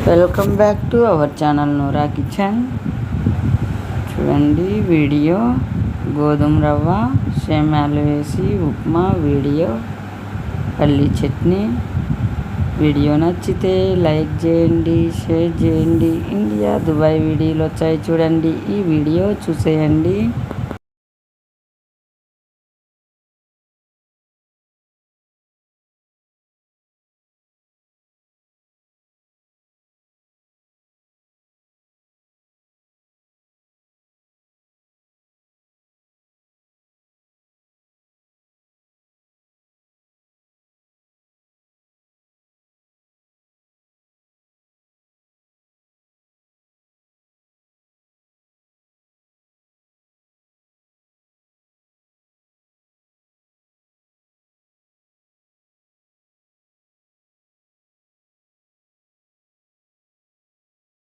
Welcome back to our channel Noora kitchen. చూడండి video గోధుమ రవ్వ సేమ్యాలు వేసి ఉప్మా వీడియో, పల్లి చట్నీ. వీడియో నచ్చితే లైక్ చేయండి, షేర్ చేయండి. ఇండియా దుబాయ్ వీడియోలు వచ్చాయి చూడండి, ఈ వీడియో చూసేయండి.